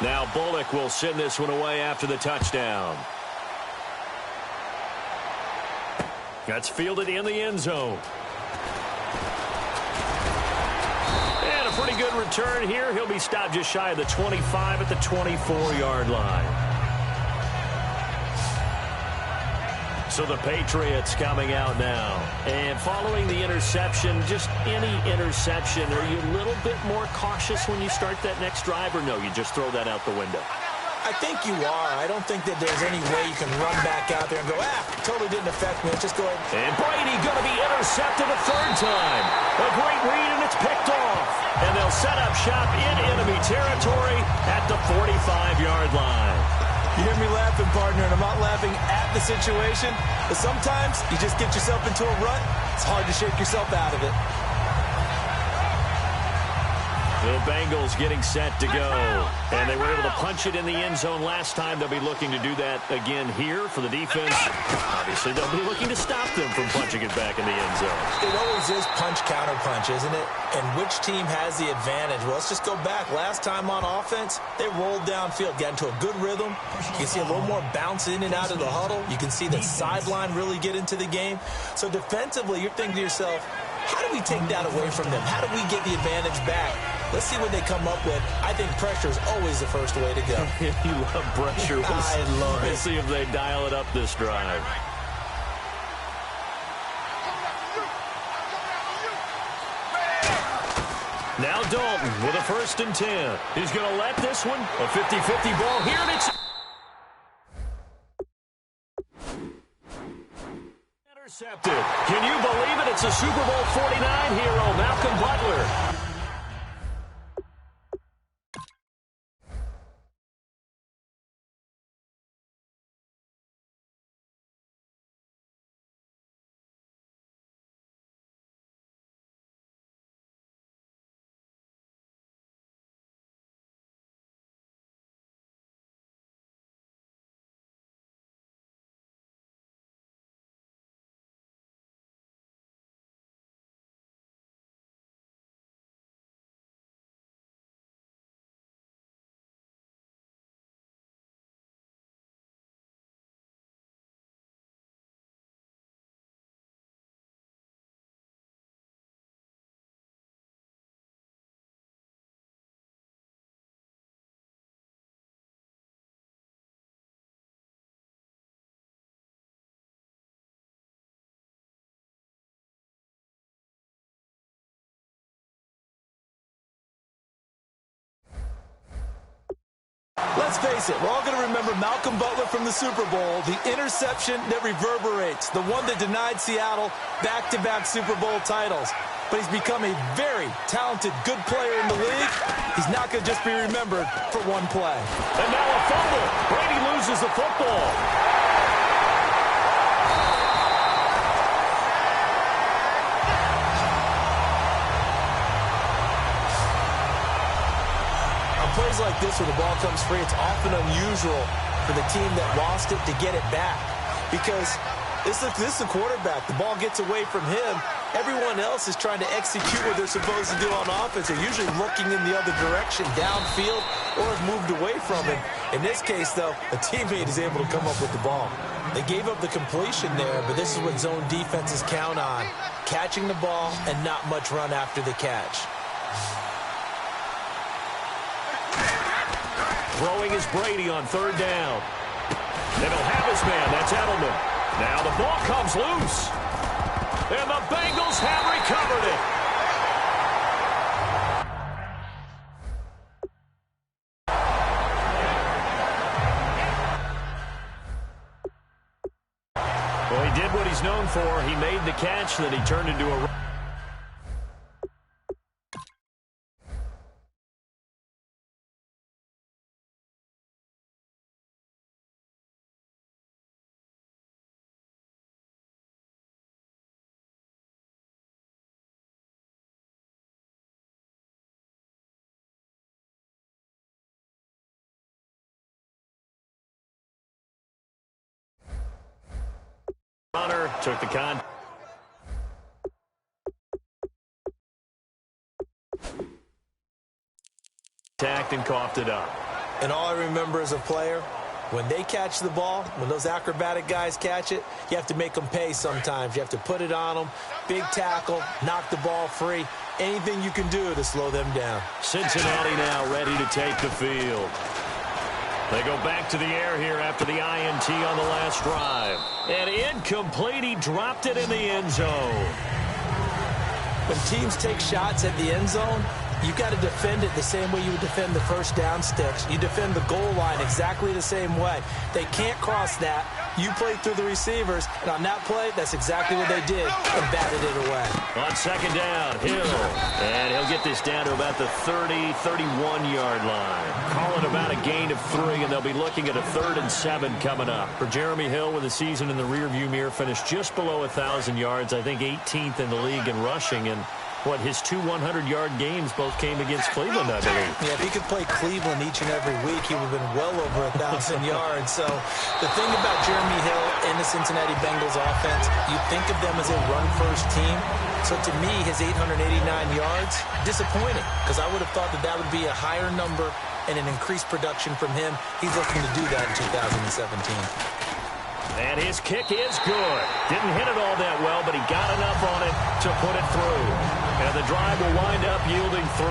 Now Bullock will send this one away after the touchdown. That's fielded in the end zone. And a pretty good return here. He'll be stopped just shy of the 25 at the 24-yard line. So the Patriots coming out now. And following the interception, just any interception, are you a little bit more cautious when you start that next drive, or no, you just throw that out the window? I think you are. I don't think that there's any way you can run back out there and go, totally didn't affect me. Let's just go ahead. And Brady going to be intercepted a third time. A great read, and it's picked off. And they'll set up shop in enemy territory at the 45-yard line. You hear me laughing, partner, and I'm not laughing at the situation, but sometimes you just get yourself into a rut. It's hard to shake yourself out of it. The Bengals getting set to go. And they were able to punch it in the end zone last time. They'll be looking to do that again here for the defense. Obviously, they'll be looking to stop them from punching it back in the end zone. It always is punch-counter-punch, isn't it? And which team has the advantage? Well, let's just go back. Last time on offense, they rolled downfield, got into a good rhythm. You can see a little more bounce in and out of the huddle. You can see the sideline really get into the game. So defensively, you're thinking to yourself, how do we take that away from them? How do we get the advantage back? Let's see what they come up with. I think pressure is always the first way to go. You love pressure. I love it. Let's see if they dial it up this drive. Now Dalton with a 1st and 10. He's going to let this one, a 50-50 ball here, and it's intercepted. Can you believe it? It's a Super Bowl 49 hero, Malcolm Butler. Let's face it, we're all going to remember Malcolm Butler from the Super Bowl, the interception that reverberates, the one that denied Seattle back-to-back Super Bowl titles. But he's become a very talented, good player in the league. He's not going to just be remembered for one play. And now a fumble. Brady loses the football. Plays like this where the ball comes free, it's often unusual for the team that lost it to get it back, because this is a quarterback. The ball gets away from him. Everyone else is trying to execute what they're supposed to do on offense. They're usually looking in the other direction, downfield, or have moved away from him. In this case, though, a teammate is able to come up with the ball. They gave up the completion there, but this is what zone defenses count on: catching the ball and not much run after the catch. Throwing is Brady on 3rd down. And he'll have his man. That's Edelman. Now the ball comes loose. And the Bengals have recovered it. Well, he did what he's known for. He made the catch that he turned into a run. Runner took the contact and coughed it up. And all I remember as a player, when they catch the ball, when those acrobatic guys catch it, you have to make them pay sometimes. You have to put it on them, big tackle, knock the ball free. Anything you can do to slow them down. Cincinnati now ready to take the field. They go back to the air here after the INT on the last drive. And incomplete. He dropped it in the end zone. When teams take shots at the end zone, you got to defend it the same way you would defend the first down sticks. You defend the goal line exactly the same way. They can't cross that. You play through the receivers, and on that play, that's exactly what they did and batted it away. On second down, Hill. And he'll get this down to about the 30, 31-yard line. Calling about a gain of 3, and they'll be looking at a 3rd and 7 coming up. For Jeremy Hill, with the season in the rearview mirror, finished just below 1,000 yards. I think 18th in the league in rushing, and his 2 100-yard games both came against Cleveland, I believe. Yeah, if he could play Cleveland each and every week, he would have been well over 1,000 yards. So the thing about Jeremy Hill and the Cincinnati Bengals offense, you think of them as a run-first team. So to me, his 889 yards, disappointing, because I would have thought that would be a higher number and an increased production from him. He's looking to do that in 2017. And his kick is good. Didn't hit it all that well, but he got enough on it to put it through. And the drive will wind up yielding 3.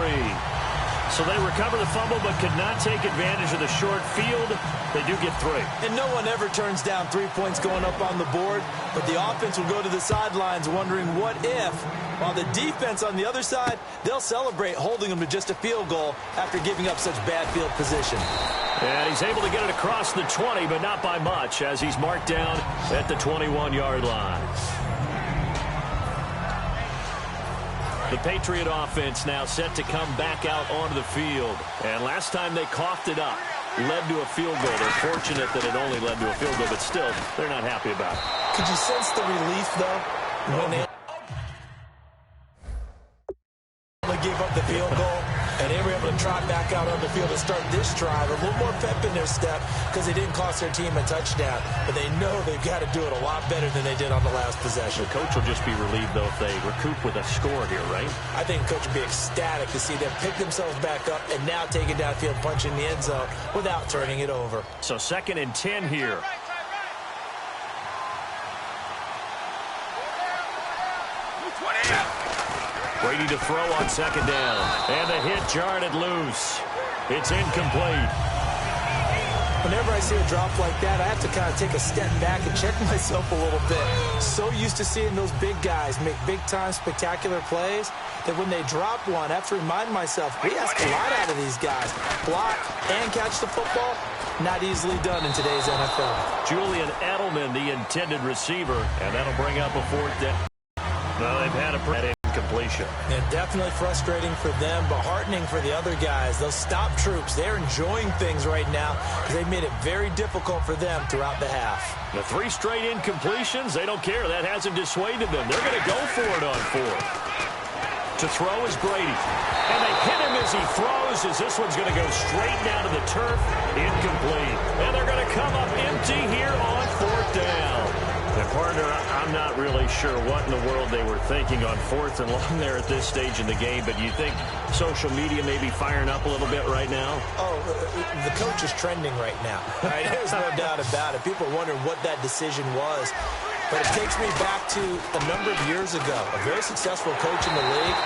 So they recover the fumble but could not take advantage of the short field. They do get 3. And no one ever turns down 3 points going up on the board, but the offense will go to the sidelines wondering what if. While the defense on the other side, they'll celebrate holding them to just a field goal after giving up such bad field position. And he's able to get it across the 20, but not by much, as he's marked down at the 21-yard line. The Patriot offense now set to come back out onto the field. And last time they coughed it up, led to a field goal. They're fortunate that it only led to a field goal, but still, they're not happy about it. Could you sense the relief, though, when they gave up the field goal? And they were able to trot back out on the field to start this drive. A little more pep in their step because they didn't cost their team a touchdown. But they know they've got to do it a lot better than they did on the last possession. The coach will just be relieved, though, if they recoup with a score here, right? I think the coach would be ecstatic to see them pick themselves back up and now take it downfield, punch in the end zone without turning it over. So 2nd and 10 here. Brady to throw on 2nd down. And the hit jarred it loose. It's incomplete. Whenever I see a drop like that, I have to kind of take a step back and check myself a little bit. So used to seeing those big guys make big-time spectacular plays that when they drop one, I have to remind myself, we ask a lot out of these guys. Block and catch the football, not easily done in today's NFL. Julian Edelman, the intended receiver, and that'll bring up a 4th down. Well, they've had a completion. And definitely frustrating for them, but heartening for the other guys. Those stop troops, they're enjoying things right now because they made it very difficult for them throughout the half. The 3 straight incompletions, they don't care. That hasn't dissuaded them. They're going to go for it on 4th. To throw is Brady. And they hit him as he throws, as this one's going to go straight down to the turf. Incomplete. And they're going to come up empty here on 4th down. And partner, I'm not really sure what in the world they were thinking on 4th and long there at this stage in the game, but do you think social media may be firing up a little bit right now? Oh, the coach is trending right now. Right? There's no doubt about it. People are wondering what that decision was. But it takes me back to a number of years ago. A very successful coach in the league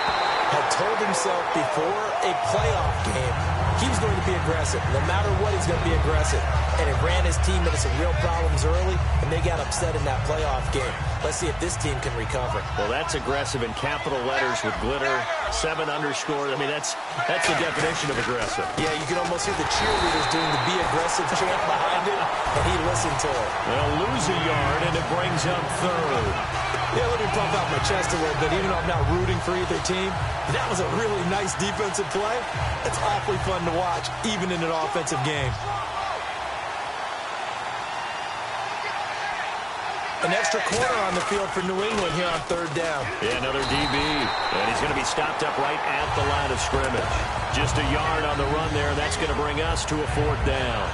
had told himself before a playoff game he was going to be aggressive. No matter what, he's going to be aggressive. And it ran his team into some real problems early, and they got upset in that playoff game. Let's see if this team can recover. Well, that's aggressive in capital letters with glitter, 7 underscore. I mean, that's the definition of aggressive. Yeah, you can almost hear the cheerleaders doing the be aggressive chant behind it, and he listened to it. They'll lose a yard, and it brings up 3rd. Yeah, let me pump out my chest a little bit, even though I'm not rooting for either team. That was a really nice defensive play. It's awfully fun to watch, even in an offensive game. An extra corner on the field for New England here on 3rd down. Yeah, another DB. And he's going to be stopped up right at the line of scrimmage. Just a yard on the run there. That's going to bring us to a 4th down.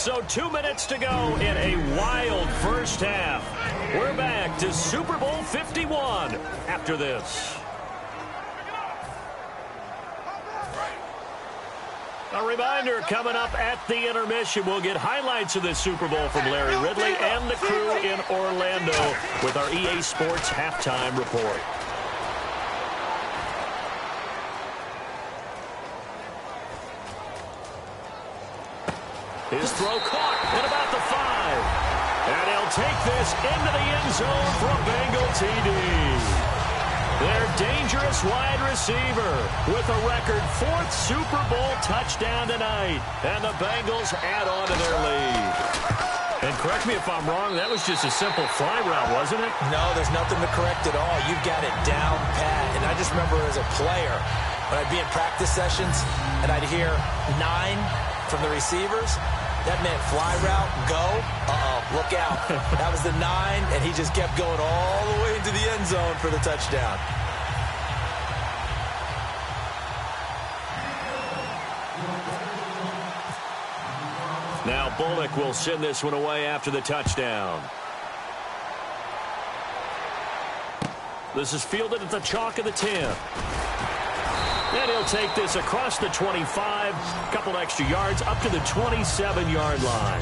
So 2 minutes to go in a wild first half. We're back to Super Bowl 51 after this. A reminder, coming up at the intermission, we'll get highlights of this Super Bowl from Larry Ridley and the crew in Orlando with our EA Sports halftime report. His throw caught at about the 5. And he'll take this into the end zone for a Bengal TD. Their dangerous wide receiver with a record 4th Super Bowl touchdown tonight. And the Bengals add on to their lead. And correct me if I'm wrong, that was just a simple fly route, wasn't it? No, there's nothing to correct at all. You've got it down pat. And I just remember as a player, when I'd be in practice sessions and I'd hear 9 from the receivers, that meant fly route, go, look out. That was the 9, and he just kept going all the way into the end zone for the touchdown. Now Bullock will send this one away after the touchdown. This is fielded at the chalk of the 10. And he'll take this across the 25, a couple extra yards, up to the 27-yard line.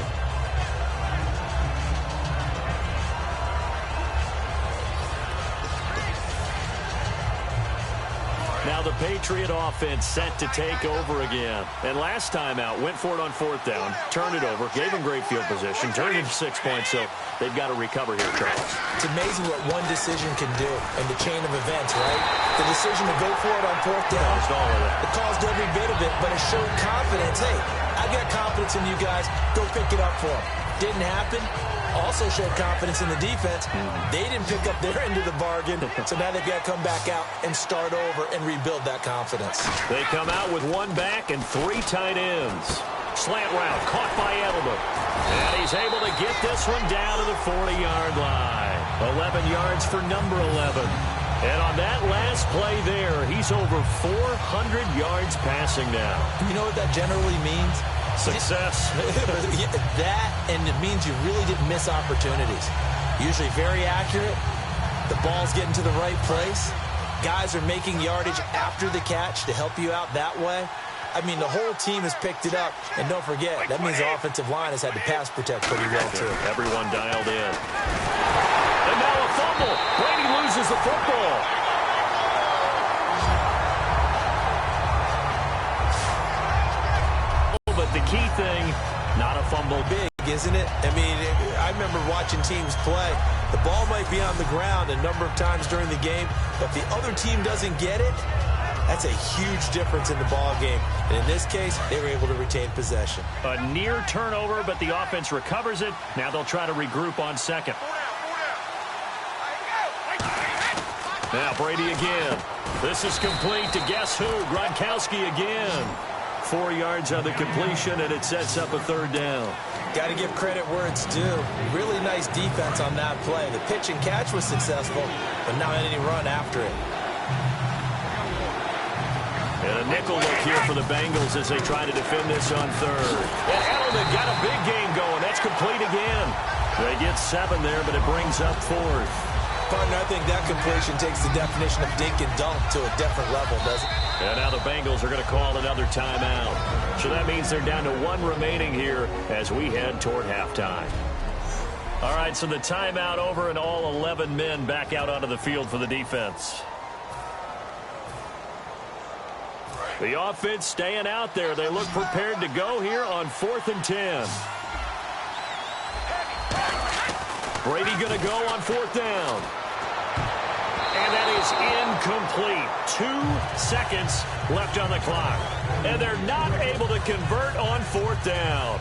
Now the Patriot offense set to take over again. And last time out, went for it on 4th down, turned it over, gave him great field position, turned it into 6 points, so they've got to recover here, Charles. It's amazing what one decision can do in the chain of events, right? The decision to go for it on 4th down, it caused every bit of it, but it showed confidence. Hey, I got confidence in you guys. Go pick it up for them. Didn't happen. Also showed confidence in the defense. They didn't pick up their end of the bargain, so now they've got to come back out and start over and rebuild that confidence. They come out with 1 back and 3 tight ends. Slant route caught by Edelman. And he's able to get this one down to the 40-yard line. 11 yards for number 11. And on that last play there, he's over 400 yards passing now. You know what that generally means? Success. That, and it means you really didn't miss opportunities. Usually very accurate. The ball's getting to the right place. Guys are making yardage after the catch to help you out that way. I mean, the whole team has picked it up. And don't forget, that means the offensive line has had to pass protect pretty well, too. Everyone dialed in. And now a fumble. Brady loses the football. But the key thing, not a fumble. Big, isn't it? I mean, I remember watching teams play. The ball might be on the ground a number of times during the game, but if the other team doesn't get it, that's a huge difference in the ball game. And in this case, they were able to retain possession. A near turnover, but the offense recovers it. Now they'll try to regroup on 2nd. Now Brady again. This is complete to guess who? Gronkowski again. 4 yards on the completion, and it sets up a 3rd down. Got to give credit where it's due. Really nice defense on that play. The pitch and catch was successful, but not any run after it. And a nickel look here for the Bengals as they try to defend this on 3rd. And Edelman got a big game going. That's complete again. They get 7 there, but it brings up 4th. Partner, I think that completion takes the definition of dink and dunk to a different level, doesn't it? And now the Bengals are going to call another timeout. So that means they're down to 1 remaining here as we head toward halftime. All right, so the timeout over and all 11 men back out onto the field for the defense. The offense staying out there. They look prepared to go here on 4th and 10. Brady going to go on 4th down. And that is incomplete. 2 seconds left on the clock. And they're not able to convert on 4th down.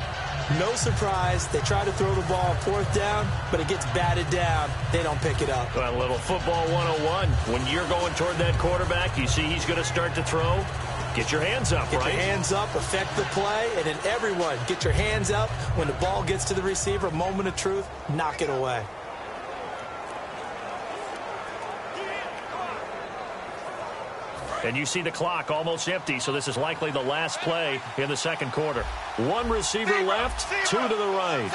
No surprise. They try to throw the ball on 4th down, but it gets batted down. They don't pick it up. Well, a little football 101. When you're going toward that quarterback, you see he's going to start to throw. Get your hands up, right? Get your hands up, affect the play, and then everyone get your hands up. When the ball gets to the receiver, moment of truth, knock it away. And you see the clock almost empty, so this is likely the last play in the second quarter. One receiver left, two to the right.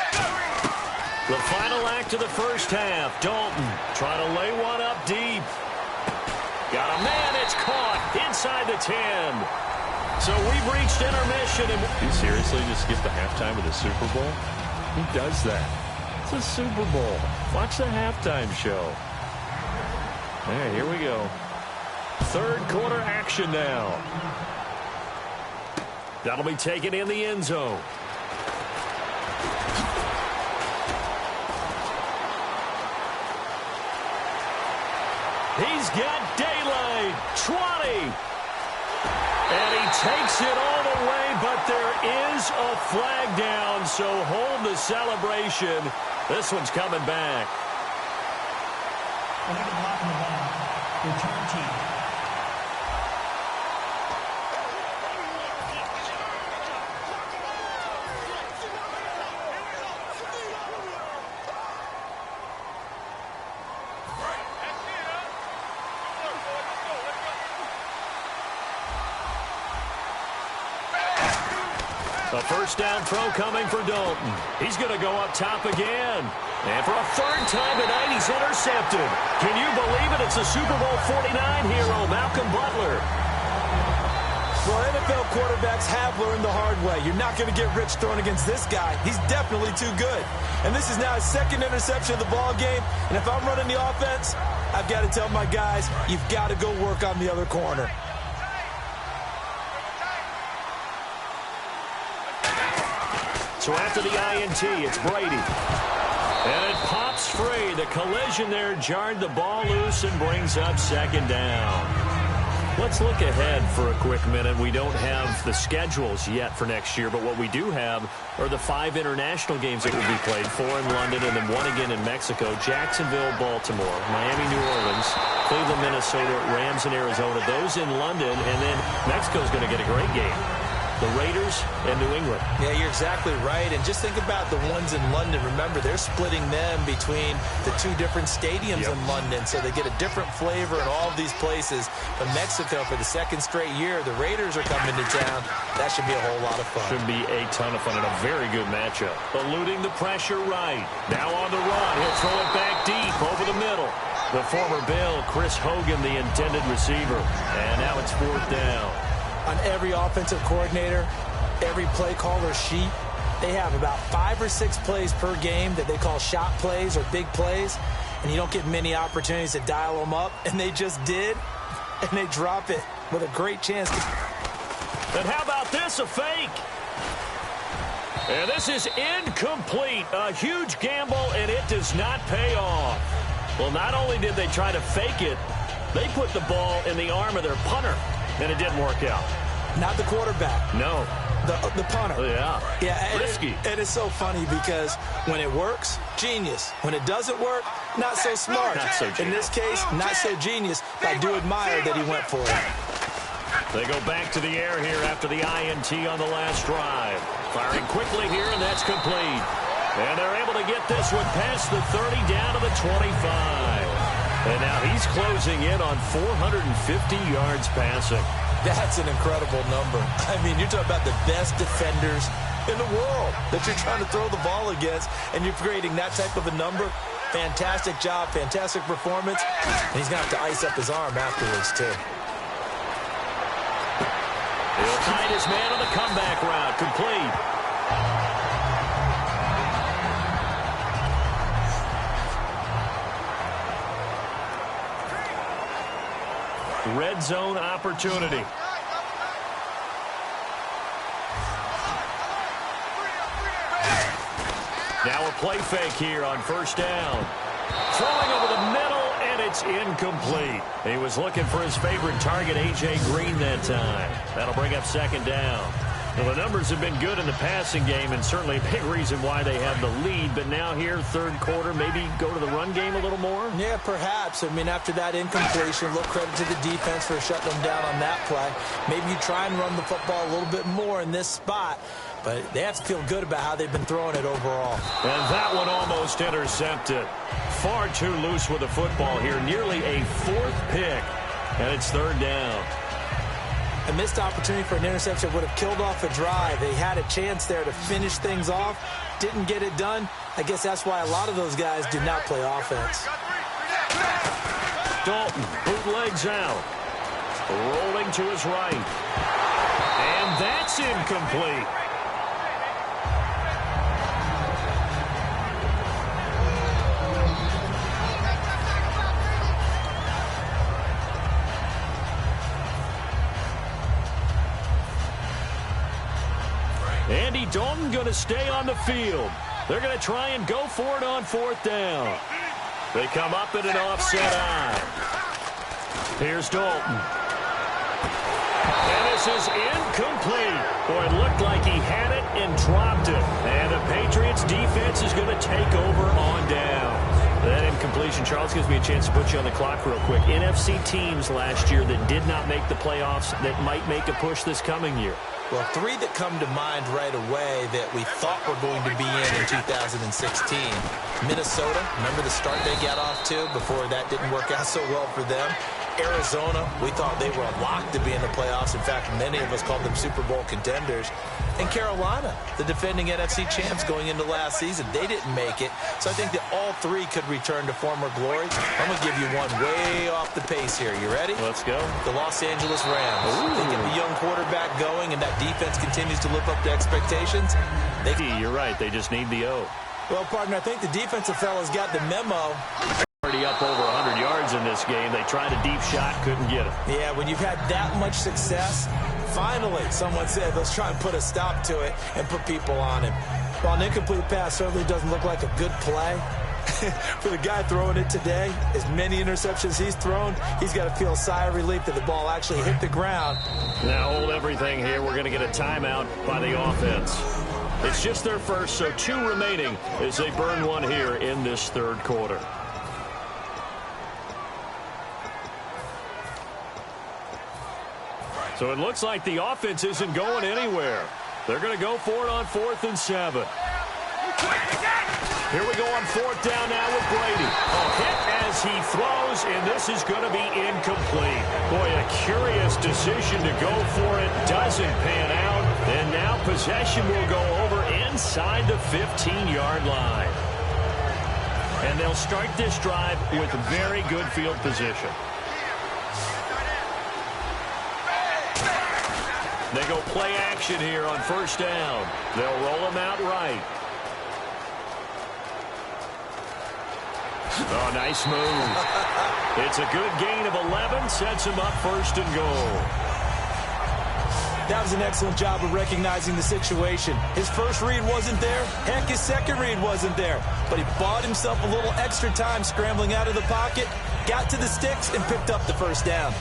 The final act of the first half. Dalton trying to lay one up deep. Got a man, it's caught inside the 10. So we've reached intermission. And you seriously just skip the halftime of the Super Bowl? Who does that? It's a Super Bowl. Watch the halftime show. All right, here we go. Third quarter action now. That'll be taken in the end zone. He's got daylight. 20. And he takes it all the way, but there is a flag down, so hold the celebration. This one's coming back. Return team. A first down throw coming for Dalton. He's going to go up top again. And for a third time tonight, he's intercepted. Can you believe it? It's a Super Bowl 49 hero, Malcolm Butler. Well, NFL quarterbacks have learned the hard way. You're not going to get rich throwing against this guy. He's definitely too good. And this is now his second interception of the ball game. And if I'm running the offense, I've got to tell my guys, you've got to go work on the other corner. So after the INT, it's Brady. And it pops free. The collision there jarred the ball loose and brings up second down. Let's look ahead for a quick minute. We don't have the schedules yet for next year, but what we do have are the 5 international games that will be played, 4 in London and then 1 again in Mexico, Jacksonville, Baltimore, Miami, New Orleans, Cleveland, Minnesota, Rams, and Arizona. Those in London, and then Mexico's going to get a great game. The Raiders and New England. Yeah, you're exactly right. And just think about the ones in London. Remember, they're splitting them between the 2 different stadiums in London, so they get a different flavor in all of these places. But Mexico, for the second straight year, the Raiders are coming to town. That should be a whole lot of fun. Should be a ton of fun and a very good matchup. Eluding the pressure right. Now on the run. He'll throw it back deep over the middle. The former Bill, Chris Hogan, the intended receiver. And now it's 4th down. On every offensive coordinator, every play caller sheet, they have about 5 or 6 plays per game that they call shot plays or big plays, and you don't get many opportunities to dial them up, and they just did, and they drop it with a great chance to... And how about this, a fake? And this is incomplete. A huge gamble, and it does not pay off. Well, not only did they try to fake it, they put the ball in the arm of their punter. And it didn't work out. Not the quarterback. No. The punter. Oh, yeah. Risky. And it's so funny because when it works, genius. When it doesn't work, not so smart. Not so genius. In this case, not so genius. But I do admire that he went for it. They go back to the air here after the INT on the last drive. Firing quickly here, and that's complete. And they're able to get this one past the 30 down to the 25. And now he's closing in on 450 yards passing. That's an incredible number. I mean, you're talking about the best defenders in the world that you're trying to throw the ball against, and you're creating that type of a number. Fantastic job, fantastic performance. And he's going to have to ice up his arm afterwards, too. He'll find his man on the comeback route. Complete. Red zone opportunity. Now a play fake here on first down. Throwing over the middle, and it's incomplete. He was looking for his favorite target, A.J. Green, that time. That'll bring up second down. Well, the numbers have been good in the passing game, and certainly a big reason why they have the lead. But now here, third quarter, maybe go to the run game a little more? Yeah, perhaps. I mean, after that incompletion, a little credit to the defense for shutting them down on that play. Maybe you try and run the football a little bit more in this spot. But they have to feel good about how they've been throwing it overall. And that one almost intercepted. Far too loose with the football here. Nearly a 4th pick. And it's third down. A missed opportunity for an interception would have killed off a drive. They had a chance there to finish things off. Didn't get it done. I guess that's why a lot of those guys do not play offense. Dalton bootlegs out. Rolling to his right. And that's incomplete. Andy Dalton going to stay on the field. They're going to try and go for it on 4th down. They come up in an offset eye. Here's Dalton. And this is incomplete. Boy, it looked like he had it and dropped it. And the Patriots defense is going to take over on down. That incompletion, Charles, gives me a chance to put you on the clock real quick. NFC teams last year that did not make the playoffs that might make a push this coming year. Well, 3 that come to mind right away that we thought were going to be in 2016. Minnesota, remember the start they got off to before that didn't work out so well for them. Arizona, we thought they were a lock to be in the playoffs. In fact, many of us called them Super Bowl contenders. And Carolina, the defending NFC champs going into last season, they didn't make it. So I think that all 3 could return to former glory. I'm going to give you one way off the pace here. You ready? Let's go. The Los Angeles Rams. Ooh. They get the young quarterback going, and that defense continues to live up to expectations. You're right. They just need the O. Well, partner, I think the defensive fellas got the memo. Already up over 100 yards in this game. They tried a deep shot, couldn't get it. Yeah, when you've had that much success, finally, someone said, let's try and put a stop to it and put people on him. While an incomplete pass certainly doesn't look like a good play, for the guy throwing it today, as many interceptions he's thrown, he's got to feel a sigh of relief that the ball actually hit the ground. Now hold everything here. We're going to get a timeout by the offense. It's just their first, so 2 remaining as they burn one here in this 3rd quarter. So it looks like the offense isn't going anywhere. They're going to go for it on 4th and 7. Here we go on 4th down now with Brady. A hit as he throws, and this is going to be incomplete. Boy, a curious decision to go for it. Doesn't pan out. And now possession will go over inside the 15-yard line. And they'll start this drive with very good field position. They go play action here on 1st down. They'll roll him out right. Oh, nice move. It's a good gain of 11. Sets him up 1st and goal. That was an excellent job of recognizing the situation. His first read wasn't there. Heck, his second read wasn't there. But he bought himself a little extra time scrambling out of the pocket, got to the sticks, and picked up the 1st down.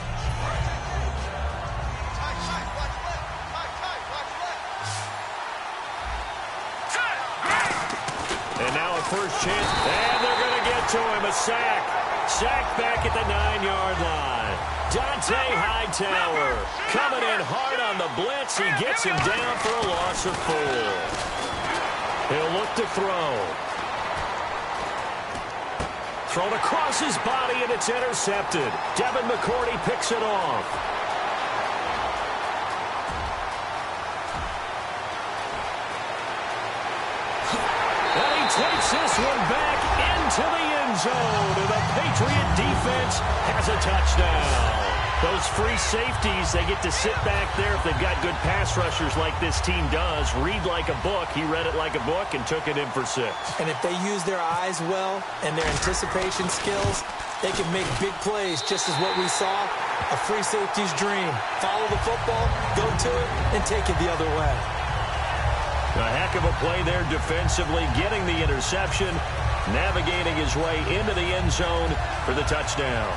And now a first chance. And they're going to get to him. A sack. Sack back at the 9-yard line. Dante Hightower coming in hard on the blitz. He gets him down for a loss of 4. He'll look to throw. Thrown across his body, and it's intercepted. Devin McCourty picks it off. And he takes this one back into the end zone. And the Patriot defense has a touchdown. Those free safeties, they get to sit back there if they've got good pass rushers like this team does. Read like a book. He read it like a book and took it in for 6. And if they use their eyes well and their anticipation skills, they can make big plays, just as what we saw. A free safety's dream. Follow the football, go to it, and take it the other way. A heck of a play there defensively, getting the interception, navigating his way into the end zone for the touchdown.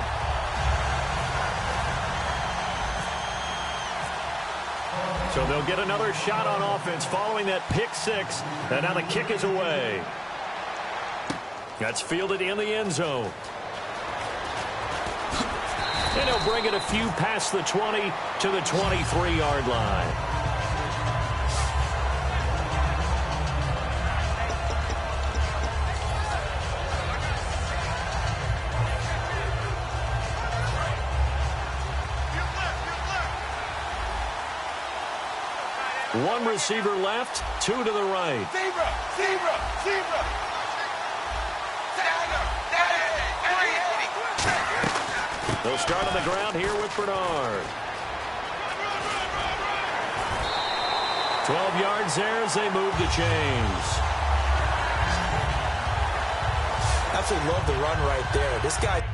So they'll get another shot on offense following that pick 6, and now the kick is away. That's fielded in the end zone. And he'll bring it a few past the 20 to the 23-yard line. One receiver left, two to the right. They'll start on the ground here with Bernard. 12 yards there as they move the chains. Absolutely love the run right there. This guy...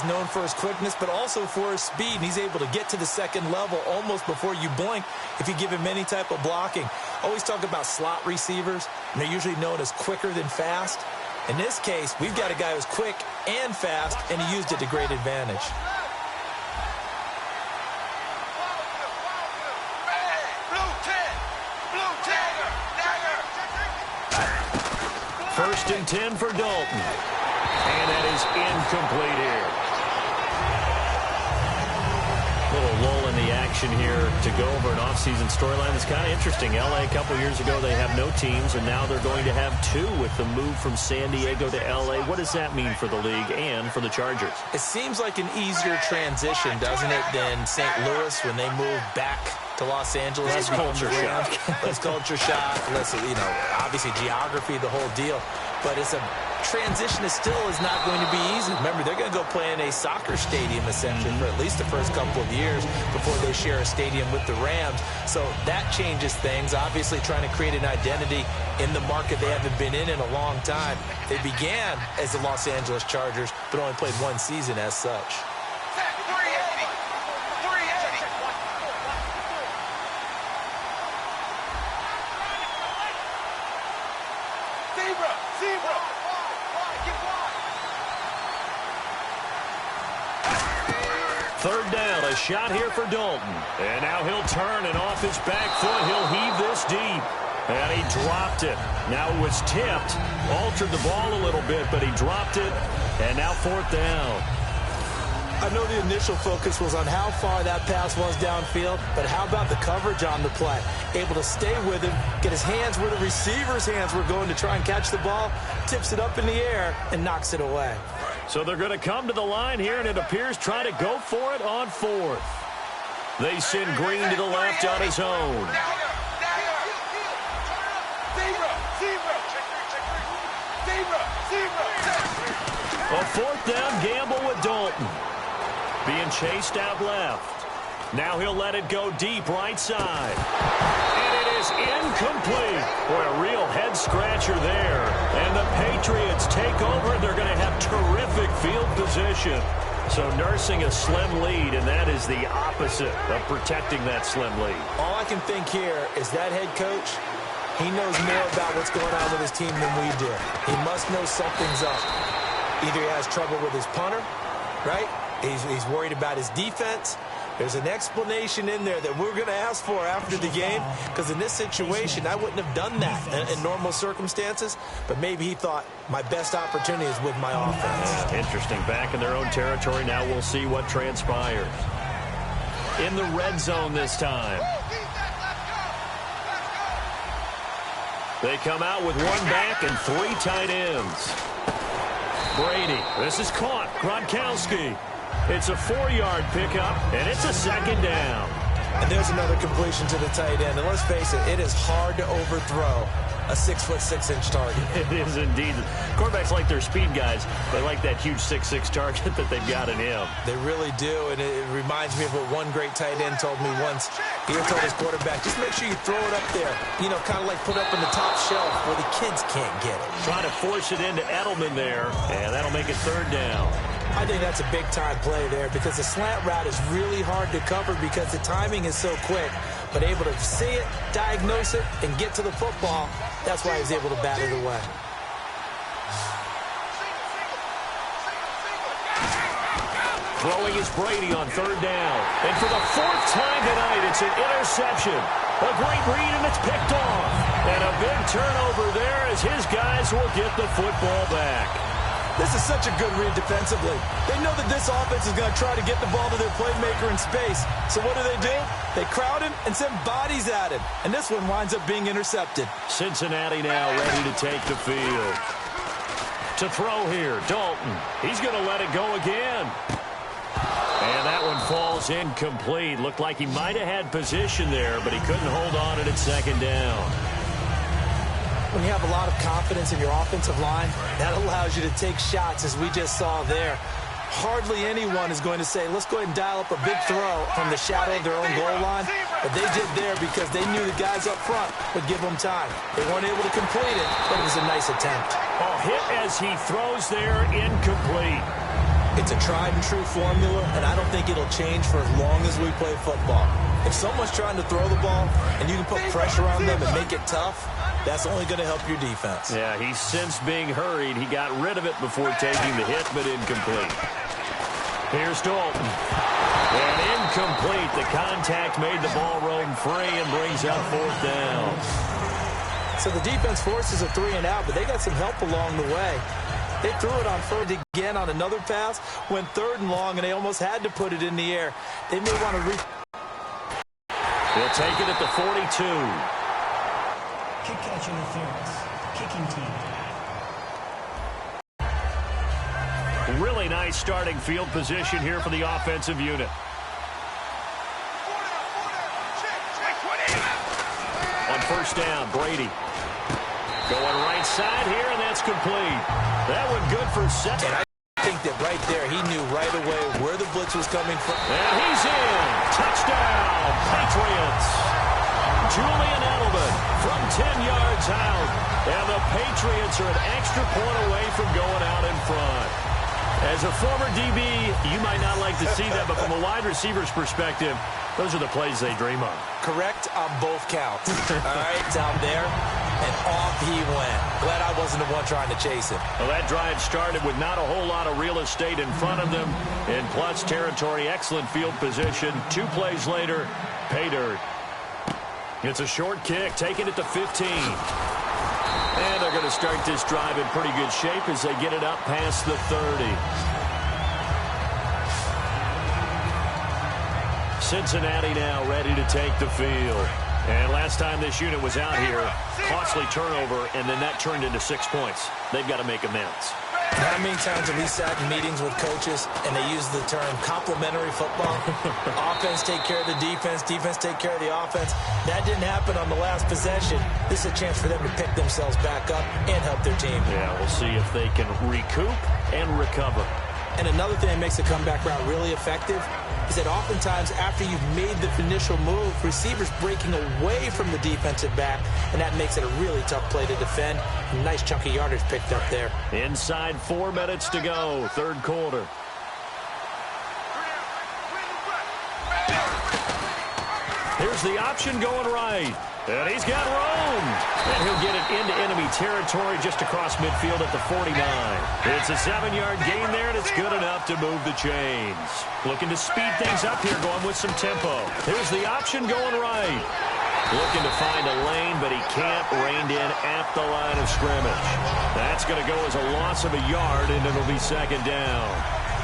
known for his quickness, but also for his speed. And he's able to get to the second level almost before you blink if you give him any type of blocking. Always talk about slot receivers, and they're usually known as quicker than fast. In this case, we've got a guy who's quick and fast, and he used it to great advantage. First and 10 for Dalton. And that is incomplete here. Little lull in the action here to go over an offseason storyline. It's kind of interesting. L.A. a couple years ago, they have no teams, and now they're going to have two with the move from San Diego to L.A. What does that mean for the league and for the Chargers? It seems like an easier transition, doesn't it, than St. Louis when they moved back to Los Angeles. Less culture shock. Less culture shock. Less, obviously geography, the whole deal. But it's a transition is not going to be easy. Remember, they're going to go play in a soccer stadium, essentially, for at least the first couple of years before they share a stadium with the Rams. So that changes things. Obviously, trying to create an identity in the market they haven't been in a long time. They began as the Los Angeles Chargers, but only played one season as such. Third down, a shot here for Dalton. And now he'll turn, and off his back foot, he'll heave this deep. And he dropped it. Now it was tipped. Altered the ball a little bit, but he dropped it. And now fourth down. I know the initial focus was on how far that pass was downfield, but how about the coverage on the play? Able to stay with him, get his hands where the receiver's hands were going to try and catch the ball, tips it up in the air, and knocks it away. So they're going to come to the line here, and it appears trying to go for it on fourth. They send Green to the left on his own. A fourth down gamble with Dalton. Being chased out left. Now he'll let it go deep right side. And it is incomplete. Boy, a real head-scratcher there. And the Patriots take over. They're going to have terrific field position. So nursing a slim lead, and that is the opposite of protecting that slim lead. All I can think here is that head coach, he knows more about what's going on with his team than we do. He must know something's up. Either he has trouble with his punter, right? He's worried about his defense. There's an explanation in there that we're going to ask for after the game, because in this situation, I wouldn't have done that in normal circumstances, but maybe he thought my best opportunity is with my offense. Yeah, interesting. Back in their own territory. Now we'll see what transpires. In the red zone this time. They come out with one back and three tight ends. Brady. This is caught. Gronkowski. It's a 4-yard pickup, and it's a second down. And there's another completion to the tight end. And let's face it is hard to overthrow a 6'6" target. It is indeed. Quarterbacks like their speed guys. They like that huge 6'6" target that they've got in him. They really do, and it reminds me of what one great tight end told me once. He told his quarterback, just make sure you throw it up there, kind of like put up in the top shelf where the kids can't get it. Trying to force it into Edelman there, and that'll make it third down. I think that's a big-time play there because the slant route is really hard to cover because the timing is so quick. But able to see it, diagnose it, and get to the football, that's why he was able to bat it away. Throwing is Brady on third down. And for the 4th time tonight, it's an interception. A great read, and it's picked off. And a big turnover there as his guys will get the football back. This is such a good read defensively. They know that this offense is going to try to get the ball to their playmaker in space. So what do? They crowd him and send bodies at him. And this one winds up being intercepted. Cincinnati now ready to take the field. To throw here, Dalton. He's going to let it go again. And that one falls incomplete. Looked like he might have had position there, but he couldn't hold on at second down. When you have a lot of confidence in your offensive line, that allows you to take shots, as we just saw there. Hardly anyone is going to say, let's go ahead and dial up a big throw from the shadow of their own goal line. But they did there because they knew the guys up front would give them time. They weren't able to complete it, but it was a nice attempt. A hit as he throws there, incomplete. It's a tried-and-true formula, and I don't think it'll change for as long as we play football. If someone's trying to throw the ball and you can put pressure on them and make it tough, that's only going to help your defense. Yeah, he's since being hurried. He got rid of it before taking the hit, but incomplete. Here's Dalton. And incomplete. The contact made the ball roam free and brings up 4th down. So the defense forces a 3-and-out, but they got some help along the way. They threw it on third again on another pass, went 3rd and long, and they almost had to put it in the air. They may want to They'll take it at the 42. Kick catch interference. Kicking team. Really nice starting field position here for the offensive unit. On first down, Brady. Going right side here, and that's complete. That one good for 7. And I think that right there, he knew right away where the blitz was coming from. And he's in. Touchdown, Patriots. Julian Edelman from 10 yards out. And the Patriots are an extra point away from going out in front. As a former DB, you might not like to see that, but from a wide receiver's perspective, those are the plays they dream of. Correct on both counts. All right, down there, and off he went. Glad I wasn't the one trying to chase him. Well, that drive started with not a whole lot of real estate in front of them. In plus territory, excellent field position. 2 plays later, pay dirt. It's a short kick, taking it to 15. And they're going to start this drive in pretty good shape as they get it up past the 30. Cincinnati now ready to take the field. And last time this unit was out here, costly turnover, and then that turned into 6 points. They've got to make amends. How many times have we sat in meetings with coaches and they use the term complementary football? Offense take care of the defense, defense take care of the offense. That didn't happen on the last possession. This is a chance for them to pick themselves back up and help their team. Yeah, we'll see if they can recoup and recover. And another thing that makes the comeback route really effective is that oftentimes after you've made the initial move, receivers breaking away from the defensive back, and that makes it a really tough play to defend. A nice chunk of yardage picked up there. Inside 4 minutes to go, 3rd quarter. Here's the option going right. And he's got room. And he'll get it into enemy territory just across midfield at the 49. It's a 7-yard gain there, and it's good enough to move the chains. Looking to speed things up here, going with some tempo. Here's the option going right. Looking to find a lane, but he can't. Reined in at the line of scrimmage. That's going to go as a loss of a yard, and it'll be 2nd down.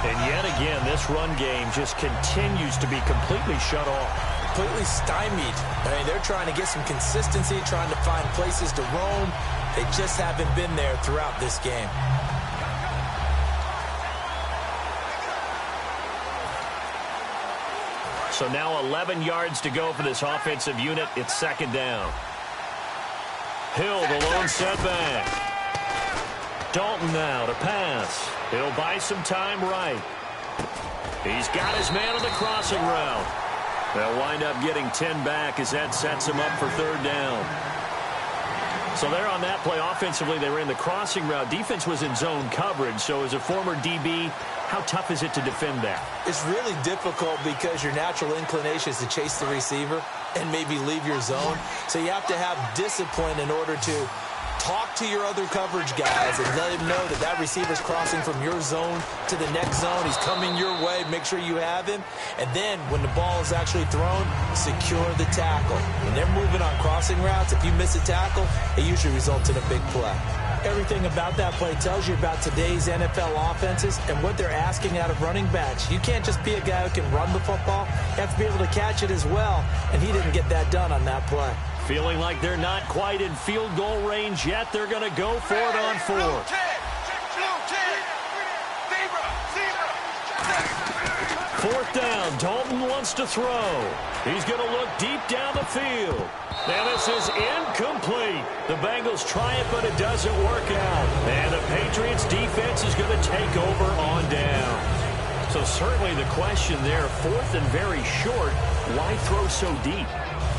And yet again, this run game just continues to be completely shut off. Completely stymied. I mean, they're trying to get some consistency, trying to find places to roam. They just haven't been there throughout this game. So now 11 yards to go for this offensive unit. It's second down. Hill, the lone setback. Dalton now to pass. He'll buy some time right. He's got his man on the crossing route. They'll wind up getting 10 back as that sets him up for third down. So there on that play, offensively, they ran the crossing route. Defense was in zone coverage. So as a former DB, how tough is it to defend that? It's really difficult because your natural inclination is to chase the receiver and maybe leave your zone. So you have to have discipline in order to talk to your other coverage guys and let him know that that receiver's crossing from your zone to the next zone. He's coming your way. Make sure you have him. And then when the ball is actually thrown, secure the tackle. When they're moving on crossing routes, if you miss a tackle, it usually results in a big play. Everything about that play tells you about today's NFL offenses and what they're asking out of running backs. You can't just be a guy who can run the football. You have to be able to catch it as well, and he didn't get that done on that play. Feeling like they're not quite in field goal range yet. They're going to go for it on fourth. Fourth down. Dalton wants to throw. He's going to look deep down the field. And this is incomplete. The Bengals try it, but it doesn't work out. And the Patriots defense is going to take over on down. So certainly the question there, fourth and very short, why throw so deep?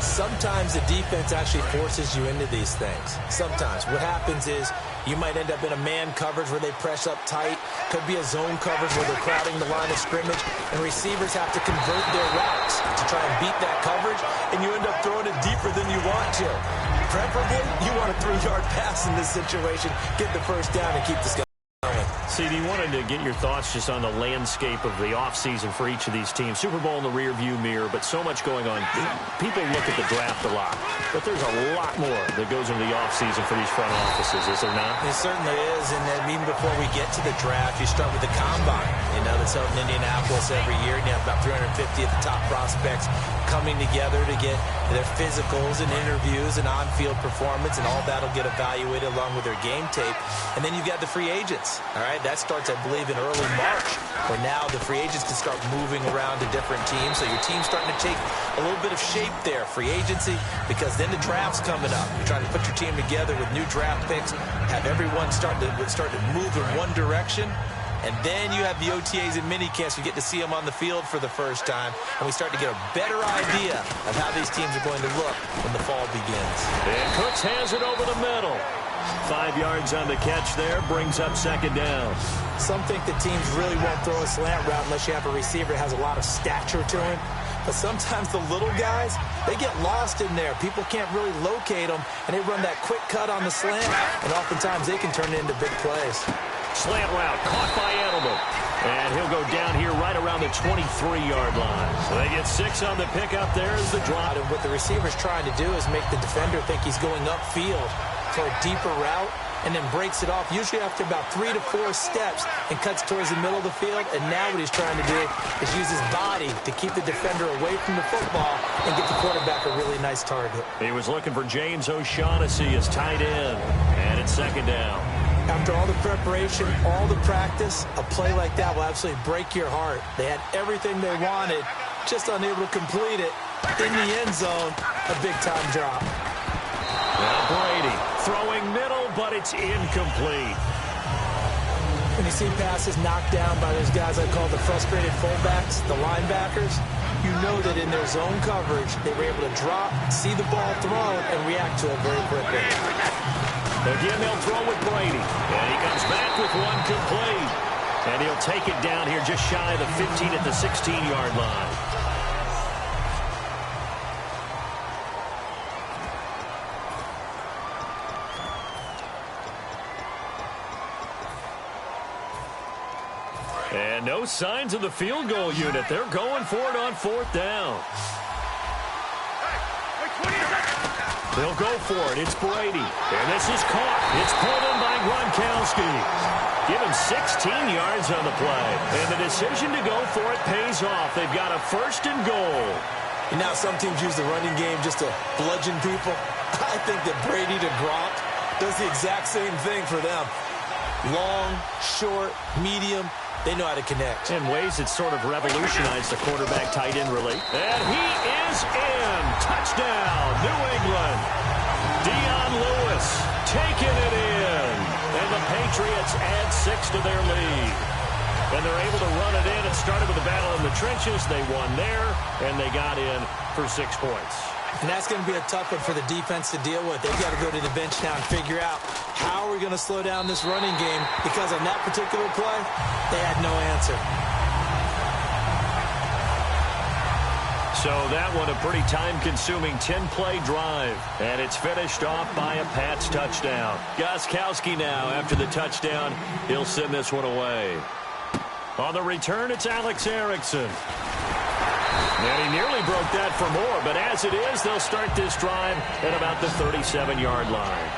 Sometimes the defense actually forces you into these things. Sometimes. What happens is you might end up in a man coverage where they press up tight. Could be a zone coverage where they're crowding the line of scrimmage, and receivers have to convert their routes to try and beat that coverage, and you end up throwing it deeper than you want to. Preferably, you want a 3-yard pass in this situation. Get the first down and keep this going. CD, wanted to get your thoughts just on the landscape of the offseason for each of these teams. Super Bowl in the rearview mirror, but so much going on. People look at the draft a lot, but there's a lot more that goes into the offseason for these front offices, is there not? It certainly is, and then even before we get to the draft, you start with the combine. You know, that's held in Indianapolis every year, and you have about 350 of the top prospects coming together to get their physicals and interviews and on-field performance, and all that will get evaluated along with their game tape. And then you've got the free agents, all right? That starts, I believe, in early March, where now the free agents can start moving around to different teams. So your team's starting to take a little bit of shape there, free agency, because then the draft's coming up. You're trying to put your team together with new draft picks, have everyone start to move in one direction. And then you have the OTAs and minicamps. We get to see them on the field for the first time. And we start to get a better idea of how these teams are going to look when the fall begins. And Cooks has it over the middle. 5 yards on the catch there, brings up second down. Some think the teams really won't throw a slant route unless you have a receiver that has a lot of stature to him. But sometimes the little guys, they get lost in there. People can't really locate them, and they run that quick cut on the slant, and oftentimes they can turn it into big plays. Slant route caught by Edelman. And he'll go down here right around the 23-yard line. So they get 6 on the pickup. There's the drop. And what the receiver's trying to do is make the defender think he's going upfield for a deeper route, and then breaks it off, usually after about 3 to 4 steps, and cuts towards the middle of the field. And now what he's trying to do is use his body to keep the defender away from the football and get the quarterback a really nice target. He was looking for James O'Shaughnessy as tight end, and it's second down. After all the preparation, all the practice, a play like that will absolutely break your heart. They had everything they wanted, just unable to complete it. In the end zone, a big-time drop. Now Brady throwing middle, but it's incomplete. When you see passes knocked down by those guys I call the frustrated fullbacks, the linebackers, you know that in their zone coverage, they were able to drop, see the ball thrown, and react to it very quickly. Again, they'll throw with Brady. And he comes back with one complete. And he'll take it down here just shy of the 15 at the 16-yard line. And no signs of the field goal unit. They're going for it on fourth down. They'll go for it. It's Brady. And this is caught. It's pulled in by Gronkowski. Give him 16 yards on the play. And the decision to go for it pays off. They've got a first and goal. And now some teams use the running game just to bludgeon people. I think that Brady to Gronk does the exact same thing for them. Long, short, medium, They know how to connect. In ways that sort of revolutionized the quarterback tight end relate. And he is in. Touchdown, New England. Dion Lewis taking it in. And the Patriots add 6 to their lead. And they're able to run it in. It started with a battle in the trenches. They won there, and they got in for 6 points. And that's going to be a tough one for the defense to deal with. They've got to go to the bench now and figure out how are we going to slow down this running game, because on that particular play, they had no answer. So that one a pretty time-consuming 10-play drive. And it's finished off by a Pats touchdown. Gostkowski now, after the touchdown, he'll send this one away. On the return, it's Alex Erickson. And he nearly broke that for more, but as it is, they'll start this drive at about the 37-yard line.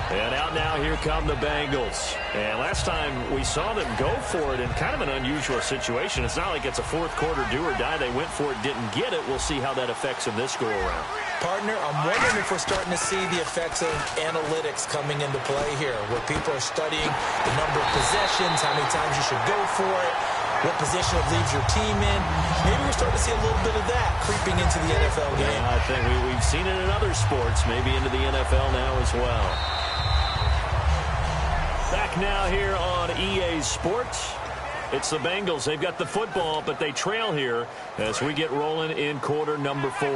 And out now, here come the Bengals. And last time we saw them go for it in kind of an unusual situation. It's not like it's a fourth-quarter do-or-die. They went for it, didn't get it. We'll see how that affects them this go-around. Partner, I'm wondering if we're starting to see the effects of analytics coming into play here, where people are studying the number of possessions, how many times you should go for it, what position it leaves your team in. Maybe we're starting to see a little bit of that creeping into the NFL game. Yeah, I think we've seen it in other sports, maybe into the NFL now as well. Back now here on EA Sports. It's the Bengals. They've got the football, but they trail here as we get rolling in quarter number 4.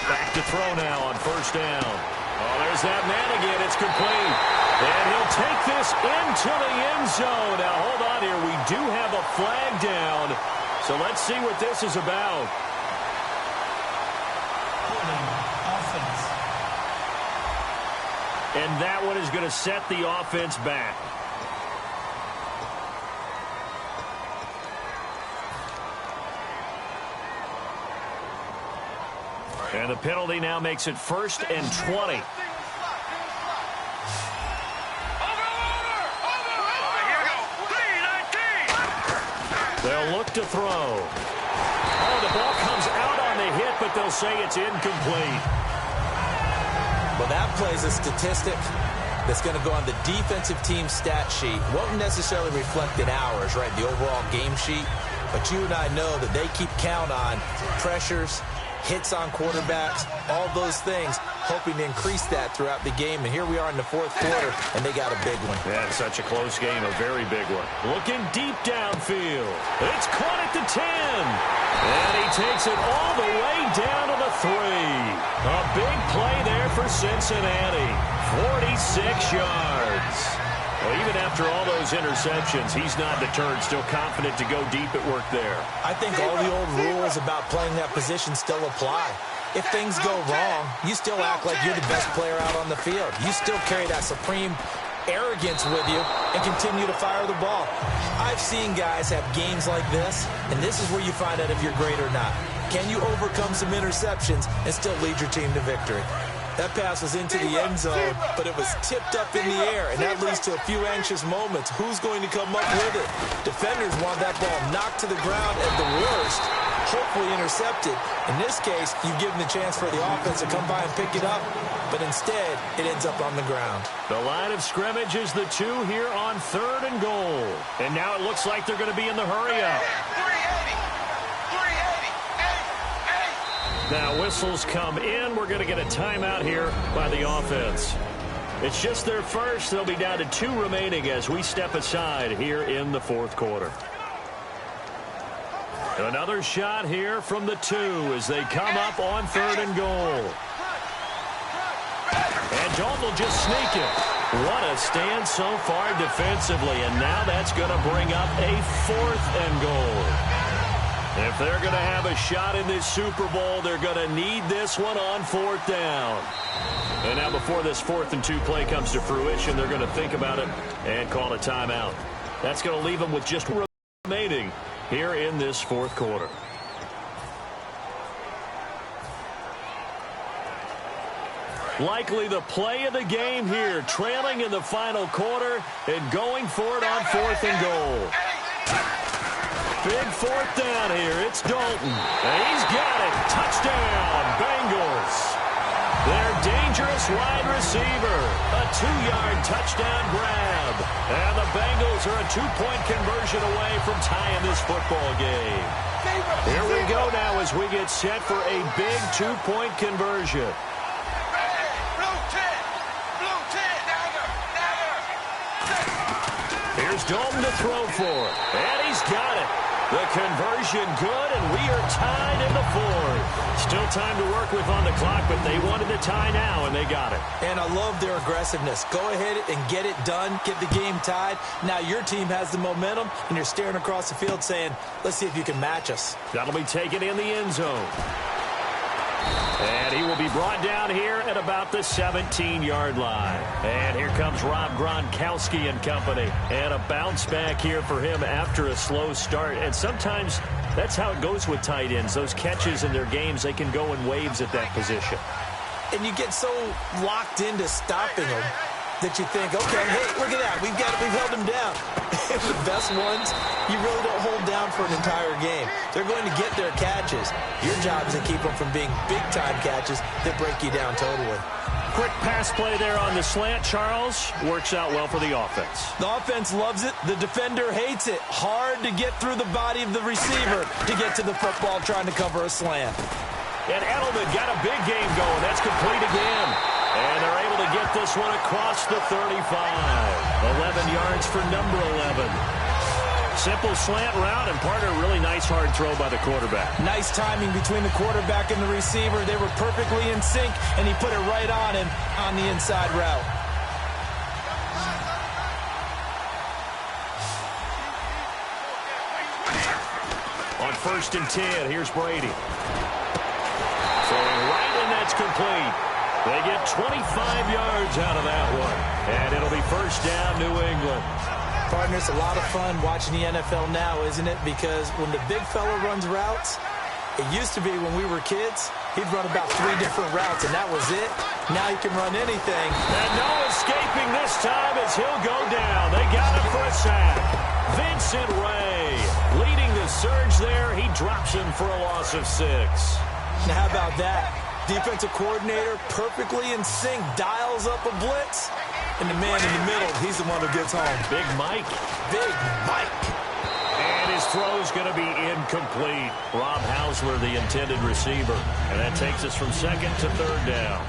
Back to throw now on first down. Oh, there's that man again. It's complete. And he'll take this into the end zone. Now, hold on here. We do have a flag down. So let's see what this is about. Offense. And that one is going to set the offense back. And the penalty now makes it 1st and 20. They'll look to throw. Oh, the ball comes out on the hit, but they'll say it's incomplete. Well, that plays a statistic that's going to go on the defensive team stat sheet. Won't necessarily reflect in ours, right, the overall game sheet. But you and I know that they keep count on pressures, hits on quarterbacks, all those things, hoping to increase that throughout the game. And here we are in the 4th quarter, and they got a big one. Yeah, it's such a close game, a very big one. Looking deep downfield. It's caught at the 10. And he takes it all the way down to the 3. A big play there for Cincinnati. 46 yards. Well, even after all those interceptions, he's not deterred, still confident to go deep at work there. I think all the old rules about playing that position still apply. If things go wrong, you still act like you're the best player out on the field. You still carry that supreme arrogance with you and continue to fire the ball. I've seen guys have games like this, and this is where you find out if you're great or not. Can you overcome some interceptions and still lead your team to victory? That pass was into the end zone, but it was tipped up in the air, and that leads to a few anxious moments. Who's going to come up with it? Defenders want that ball knocked to the ground at the worst, hopefully intercepted. In this case, you give them the chance for the offense to come by and pick it up, but instead, it ends up on the ground. The line of scrimmage is the 2 here on 3rd and goal. And now it looks like they're going to be in the hurry-up. Now whistles come in. We're going to get a timeout here by the offense. It's just their first. They'll be down to 2 remaining as we step aside here in the 4th quarter. Another shot here from the 2 as they come up on 3rd and goal. And Dalton will just sneak it. What a stand so far defensively. And now that's going to bring up a 4th and goal. If they're going to have a shot in this Super Bowl, they're going to need this one on 4th down. And now before this 4th and 2 play comes to fruition, they're going to think about it and call a timeout. That's going to leave them with just remaining here in this 4th quarter. Likely the play of the game here, trailing in the final quarter and going for it on 4th and goal. Big 4th down here. It's Dalton. And he's got it. Touchdown, Bengals. Their dangerous wide receiver. A 2-yard touchdown grab. And the Bengals are a 2-point conversion away from tying this football game. Here we go now as we get set for a big 2-point conversion. Here's Dalton to throw for it. And he's got it. The conversion good, and we are tied in the fourth. Still time to work with on the clock, but they wanted to tie now, and they got it. And I love their aggressiveness. Go ahead and get it done. Get the game tied. Now your team has the momentum, and you're staring across the field saying, let's see if you can match us. That'll be taken in the end zone. And he will be brought down here at about the 17-yard line. And here comes Rob Gronkowski and company. And a bounce back here for him after a slow start. And sometimes that's how it goes with tight ends. Those catches in their games, they can go in waves at that position. And you get so locked into stopping them that you think, okay, hey, look at that. We've held them down. The best ones, you really don't hold down for an entire game. They're going to get their catches. Your job is to keep them from being big-time catches that break you down totally. Quick pass play there on the slant, Charles. Works out well for the offense. The offense loves it. The defender hates it. Hard to get through the body of the receiver to get to the football trying to cover a slant. And Edelman got a big game going. That's complete again. And they're able to get this one across the 35. 11 yards for number 11. Simple slant route, and partner, really nice hard throw by the quarterback. Nice timing between the quarterback and the receiver. They were perfectly in sync, and he put it right on him on the inside route. On 1st and 10, here's Brady. Throwing right, and that's complete. They get 25 yards out of that one. And it'll be first down, New England. Partner, it's a lot of fun watching the NFL now, isn't it? Because when the big fella runs routes, it used to be when we were kids, he'd run about 3 different routes, and that was it. Now he can run anything. And no escaping this time as he'll go down. They got him for a sack. Vincent Ray leading the surge there. He drops him for a loss of 6. Now, how about that? Defensive coordinator perfectly in sync, dials up a blitz, and the man in the middle, he's the one who gets home. Big Mike. Big Mike. And his throw's going to be incomplete. Rob Hausler, the intended receiver. And that takes us from 2nd to 3rd down.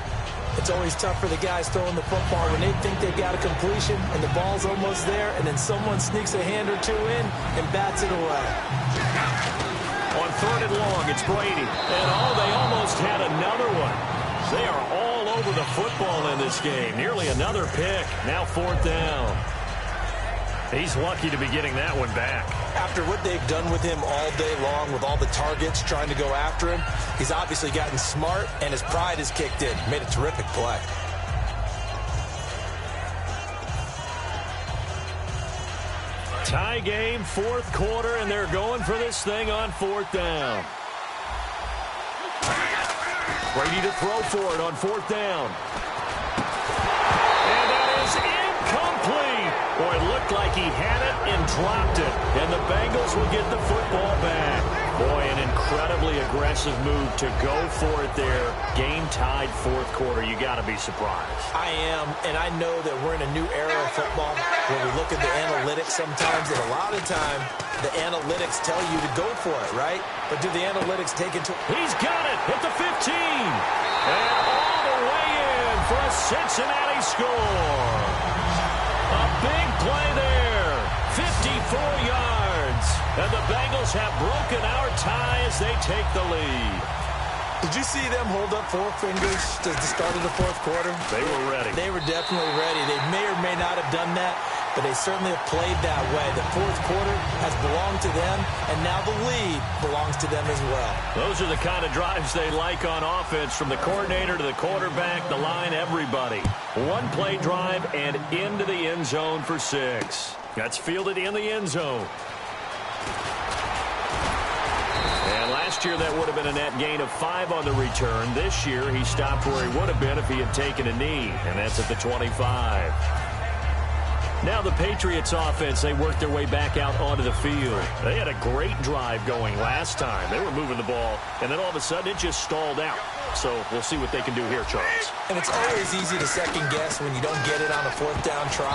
It's always tough for the guys throwing the football when they think they've got a completion and the ball's almost there, and then someone sneaks a hand or two in and bats it away. On 3rd and long, it's Brady. And they almost had another one. They are all over the football in this game. Nearly another pick. Now 4th down. He's lucky to be getting that one back. After what they've done with him all day long, with all the targets trying to go after him, he's obviously gotten smart, and his pride has kicked in. Made a terrific play. Tie game, 4th quarter, and they're going for this thing on 4th down. Brady to throw for it on 4th down. And that is incomplete. Boy, it looked like he had it and dropped it. And the Bengals will get the football back. Boy, an incredibly aggressive move to go for it there. Game tied 4th quarter. You got to be surprised. I am, and I know that we're in a new era of football where we look at the analytics sometimes, and a lot of time the analytics tell you to go for it, right? But do the analytics take it to... He's got it at the 15. And all the way in for a Cincinnati score. A big play there. 54 yards. And the Bengals have broken our tie as they take the lead. Did you see them hold up 4 fingers at the start of the 4th quarter? They were ready. They were definitely ready. They may or may not have done that, but they certainly have played that way. The 4th quarter has belonged to them, and now the lead belongs to them as well. Those are the kind of drives they like on offense, from the coordinator to the quarterback, the line, everybody. 1-play drive and into the end zone for 6. That's fielded in the end zone. And last year that would have been a net gain of 5 on the return. This year he stopped where he would have been if he had taken a knee, and that's at the 25. Now the Patriots offense, they worked their way back out onto the field. They had a great drive going last time. They were moving the ball, and then all of a sudden it just stalled out. So we'll see what they can do here, Charles. And it's always easy to second guess when you don't get it on a fourth down try.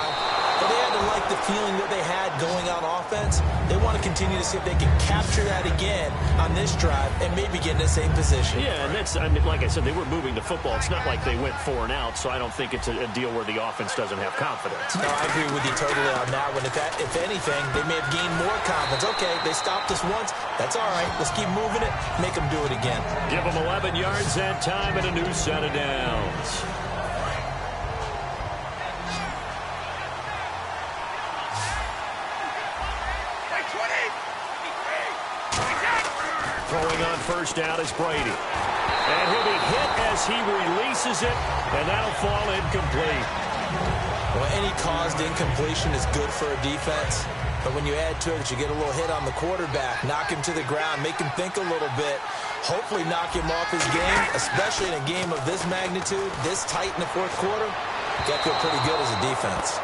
But they had to like the feeling that they had going on offense. They want to continue to see if they can capture that again on this drive and maybe get in the same position. Yeah, and that's, I mean, like I said, they were moving the football. It's not like they went 4 and out, so I don't think it's a deal where the offense doesn't have confidence. No, I agree with you totally on that one. If anything, they may have gained more confidence. Okay, they stopped us once. That's all right. Let's keep moving it. Make them do it again. Give them 11 yards and time and a new set of downs. Throwing on first down is Brady. And he'll be hit as he releases it, and that'll fall incomplete. Well, any caused incompletion is good for a defense. But when you add to it that you get a little hit on the quarterback, knock him to the ground, make him think a little bit, hopefully knock him off his game, especially in a game of this magnitude, this tight in the fourth quarter, you got to feel pretty good as a defense.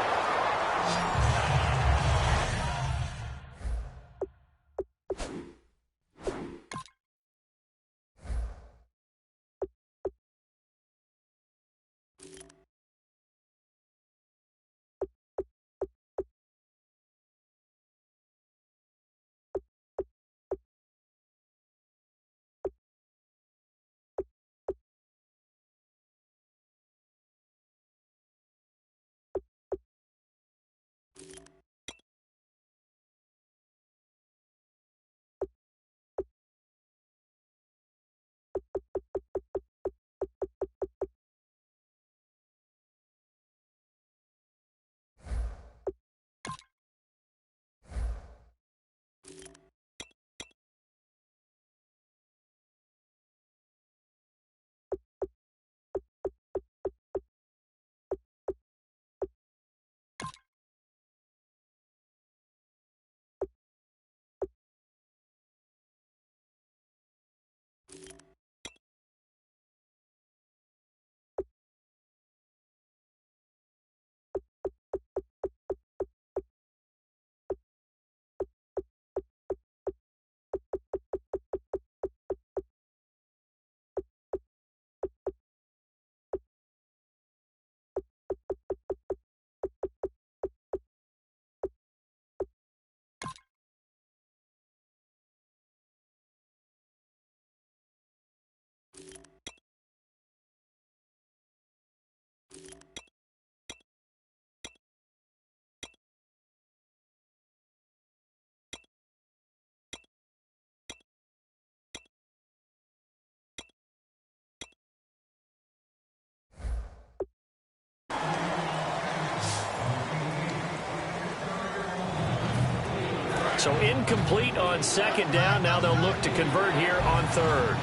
So incomplete on second down. Now they'll look to convert here on third.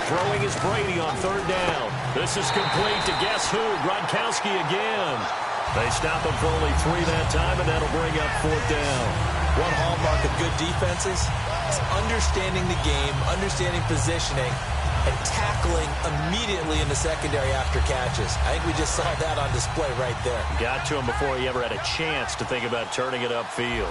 Throwing is Brady on third down. This is complete to guess who? Gronkowski again. They stop him for only 3 that time, and that'll bring up fourth down. One hallmark of good defenses is understanding the game, understanding positioning, and tackling immediately in the secondary after catches. I think we just saw that on display right there. Got to him before he ever had a chance to think about turning it upfield.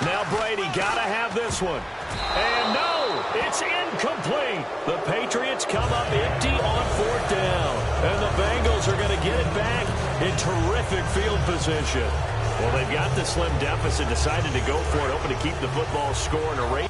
Now Brady got to have this one. And no, it's incomplete. The Patriots come up empty on fourth down. And the Bengals are going to get it back in terrific field position. Well, they've got the slim deficit, decided to go for it, hoping to keep the football score in a race.